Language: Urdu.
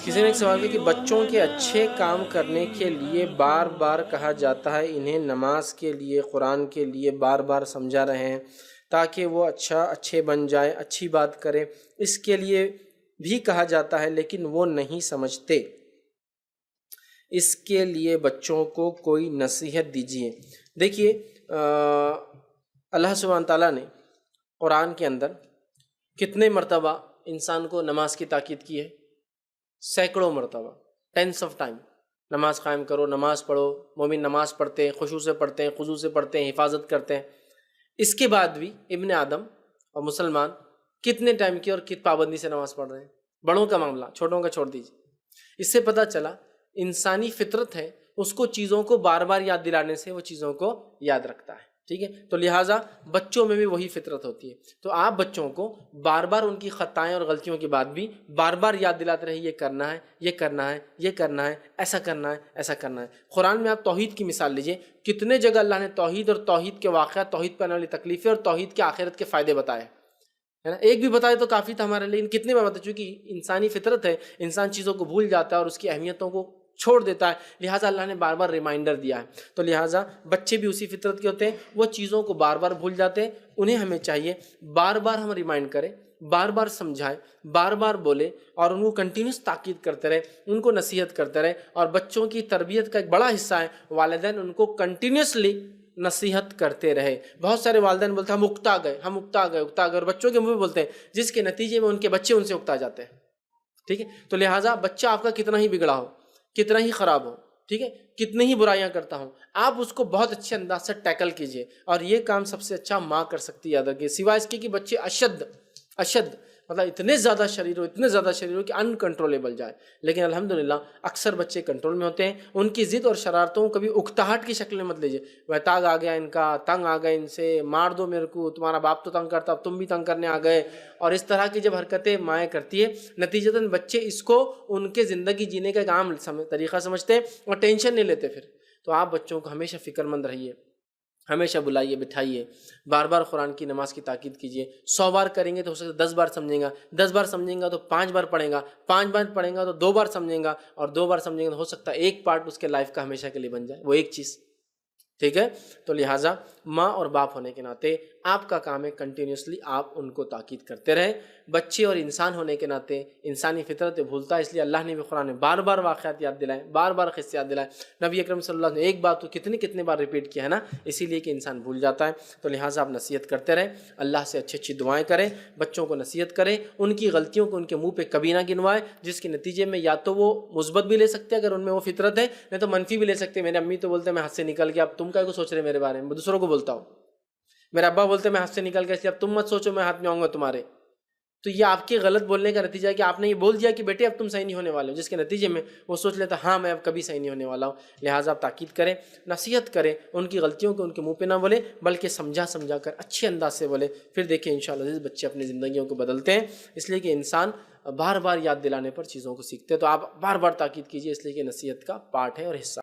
کسی نے ایک سوال کیا کہ بچوں کے اچھے کام کرنے کے لیے بار بار کہا جاتا ہے انہیں نماز کے لیے، قرآن کے لیے بار بار سمجھا رہے ہیں تاکہ وہ اچھے بن جائیں، اچھی بات کریں، اس کے لیے بھی کہا جاتا ہے لیکن وہ نہیں سمجھتے۔ اس کے لیے بچوں کو کوئی نصیحت دیجیے۔ دیکھیے اللہ سبحانہ تعالیٰ نے قرآن کے اندر کتنے مرتبہ انسان کو نماز کی تاکید کی ہے؟ سینکڑوں مرتبہ، ٹینس آف ٹائم۔ نماز قائم کرو، نماز پڑھو، مومن نماز پڑھتے ہیں، خشوع سے پڑھتے ہیں، خضوع سے پڑھتے ہیں، حفاظت کرتے ہیں۔ اس کے بعد بھی ابن آدم اور مسلمان کتنے ٹائم کی اور کت پابندی سے نماز پڑھ رہے ہیں؟ بڑوں کا معاملہ، چھوٹوں کا چھوڑ دیجیے۔ اس سے پتہ چلا انسانی فطرت ہے، اس کو چیزوں کو بار بار یاد دلانے سے وہ چیزوں کو یاد رکھتا ہے، ٹھیک ہے؟ تو لہٰذا بچوں میں بھی وہی فطرت ہوتی ہے۔ تو آپ بچوں کو بار بار ان کی خطائیں اور غلطیوں کے بعد بھی بار بار یاد دلاتے رہے، یہ کرنا ہے، یہ کرنا ہے، یہ کرنا ہے، ایسا کرنا ہے، ایسا کرنا ہے۔ قرآن میں آپ توحید کی مثال لیجئے، کتنے جگہ اللہ نے توحید اور توحید کے واقعات، توحید پہ آنے والی تکلیفیں اور توحید کے آخرت کے فائدے بتائے، ہے نا؟ ایک بھی بتائے تو کافی تھا ہمارے لیے، کتنے بار بتائے؟ چونکہ انسانی فطرت ہے، انسان چیزوں کو بھول جاتا ہے اور اس کی اہمیتوں کو چھوڑ دیتا ہے، لہٰذا اللہ نے بار بار ریمائنڈر دیا ہے۔ تو لہٰذا بچے بھی اسی فطرت کے ہوتے ہیں، وہ چیزوں کو بار بار بھول جاتے ہیں، انہیں ہمیں چاہیے بار بار ہم ریمائنڈ کریں، بار بار سمجھائیں، بار بار بولے اور ان کو کنٹینیوس تاکید کرتے رہے، ان کو نصیحت کرتے رہے۔ اور بچوں کی تربیت کا ایک بڑا حصہ ہے والدین ان کو کنٹینیوسلی نصیحت کرتے رہے۔ بہت سارے والدین بولتے ہیں ہم اکتا گئے، ہم اکتا گئے، اکتا گئے، اور بچوں کے منہ میں بولتے ہیں، جس کے نتیجے میں ان کے بچے ان سے اکتا جاتے ہیں، ٹھیک ہے؟ تو لہٰذا بچہ آپ کا کتنا ہی بگڑا ہو، کتنا ہی خراب ہو، ٹھیک ہے، کتنی ہی برائیاں کرتا ہوں، آپ اس کو بہت اچھے انداز سے ٹیکل کیجئے۔ اور یہ کام سب سے اچھا ماں کر سکتی ہے، یاد رکھیے، سوائے اس کے کہ بچے اشد مطلب اتنے زیادہ شریر ہو کہ انکنٹرولیبل جائے۔ لیکن الحمدللہ اکثر بچے کنٹرول میں ہوتے ہیں۔ ان کی ضد اور شرارتوں کو کبھی اکتاہٹ کی شکل میں مت لیجیے، بہتاگ آ گیا ان کا، تنگ آ گئے ان سے، مار دو میرے کو، تمہارا باپ تو تنگ کرتا اب تم بھی تنگ کرنے آ گئے، اور اس طرح کی جب حرکتیں مائیں کرتی ہے، نتیجتاً بچے اس کو ان کے زندگی جینے کا ایک عام طریقہ سمجھتے ہیں اور ٹینشن نہیں لیتے پھر۔ تو آپ بچوں کو ہمیشہ فکر مند رہیے، ہمیشہ بلائیے، بٹھائیے، بار بار قرآن کی نماز کی تاکید کیجیے۔ 100 بار کریں گے تو ہو سکتا ہے 10 بار سمجھیں گا، 10 بار سمجھیں گا تو 5 بار پڑھیں گا، 5 بار پڑھیں گا تو 2 بار سمجھیں گا، اور 2 بار سمجھیں گا تو ہو سکتا ہے ایک پارٹ اس کے لائف کا ہمیشہ کے لیے بن جائے، وہ ایک چیز، ٹھیک ہے؟ تو لہٰذا ماں اور باپ ہونے کے ناطے آپ کا کام ہے کنٹینیوسلی آپ ان کو تاکید کرتے رہیں۔ بچے اور انسان ہونے کے ناطے انسانی فطرت بھولتا ہے، اس لیے اللہ نے بھی قرآن میں بار بار واقعات یاد دلائے، بار بار قصے یاد دلائے۔ نبی اکرم صلی اللہ علیہ وسلم نے ایک بات تو کتنی بار ریپیٹ کیا ہے نا، اسی لیے کہ انسان بھول جاتا ہے۔ تو لہٰذا آپ نصیحت کرتے رہیں، اللہ سے اچھی دعائیں کریں، بچوں کو نصیحت کریں، ان کی غلطیوں کو ان کے منہ پہ کبھی نہ گنوائیں، جس کے نتیجے میں یا تو وہ مثبت بھی لے سکتے ہیں اگر ان میں وہ فطرت ہے، نہیں تو منفی بھی لے سکتے ہیں۔ میرے امی تو بولتے ہیں میں ہاتھ سے نکل گیا، اب تم کیا کو سوچ رہے میرے بارے میں دوسروں کو بولتا ہوں۔ میرے ابا بولتے ہیں میں ہاتھ سے نکل گیا اس لیے اب تم مت سوچو میں ہاتھ میں آؤں گا تمہارے۔ تو یہ آپ کے غلط بولنے کا نتیجہ ہے کہ آپ نے یہ بول دیا کہ بیٹے اب تم صحیح نہیں ہونے والے ہو، جس کے نتیجے میں وہ سوچ لیتا ہاں میں اب کبھی صحیح نہیں ہونے والا ہوں۔ لہٰذا آپ تاکید کریں، نصیحت کریں، ان کی غلطیوں کو ان کے منہ پہ نہ بولیں بلکہ سمجھا کر اچھے انداز سے بولیں، پھر دیکھیں انشاءاللہ بچے اپنی زندگیوں کو بدلتے ہیں۔ اس لیے کہ انسان بار بار یاد دلانے پر چیزوں کو سیکھتے ہیں۔ تو آپ بار بار تاکید کیجیے، اس لیے کہ نصیحت کا پارٹ ہے اور حصہ۔